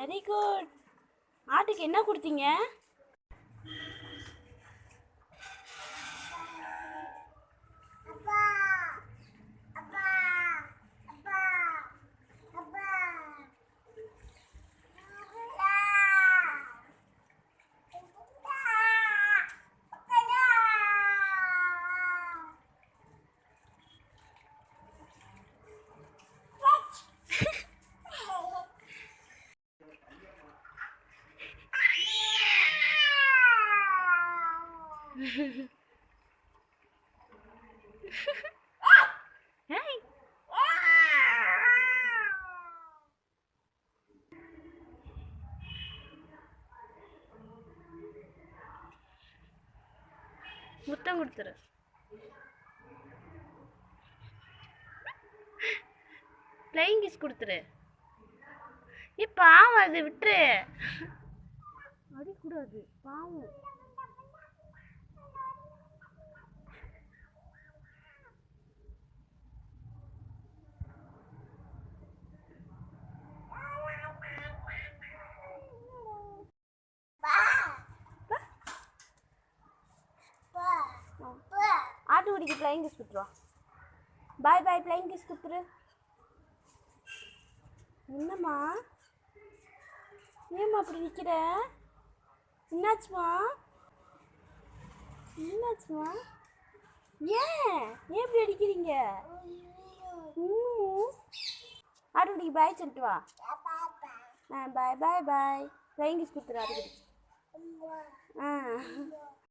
Very good. ஆட்டுக்கு என்ன கொடுத்தீங்க? முத்தம் கொடுத்துரு. ஃப்ளையிங் கிஸ் கொடுத்துரு. பாவம், அது விட்டுரு. அடிக்கூடாது, பாவம். ஆட்டுக்குடிக்கு ஃப்ளையிங் கிஸ் கொடுத்துருவா. பாய் பாய், ஃப்ளையிங் கிஸ் கொடுத்துரு. என்னம்மா, ஏம்மா அப்படி நிற்கிற? என்னாச்சுமா? என்னாச்சுமா? ஏன் எப்படி அடிக்கிறீங்க? ஆட்டுக்குடிக்கு பாய் சொல்லிட்டு வா. பாய் பாய் பாய். ஃப்ளையிங் கிஸ் கொடுத்துரு ஆட்டுக்குடி.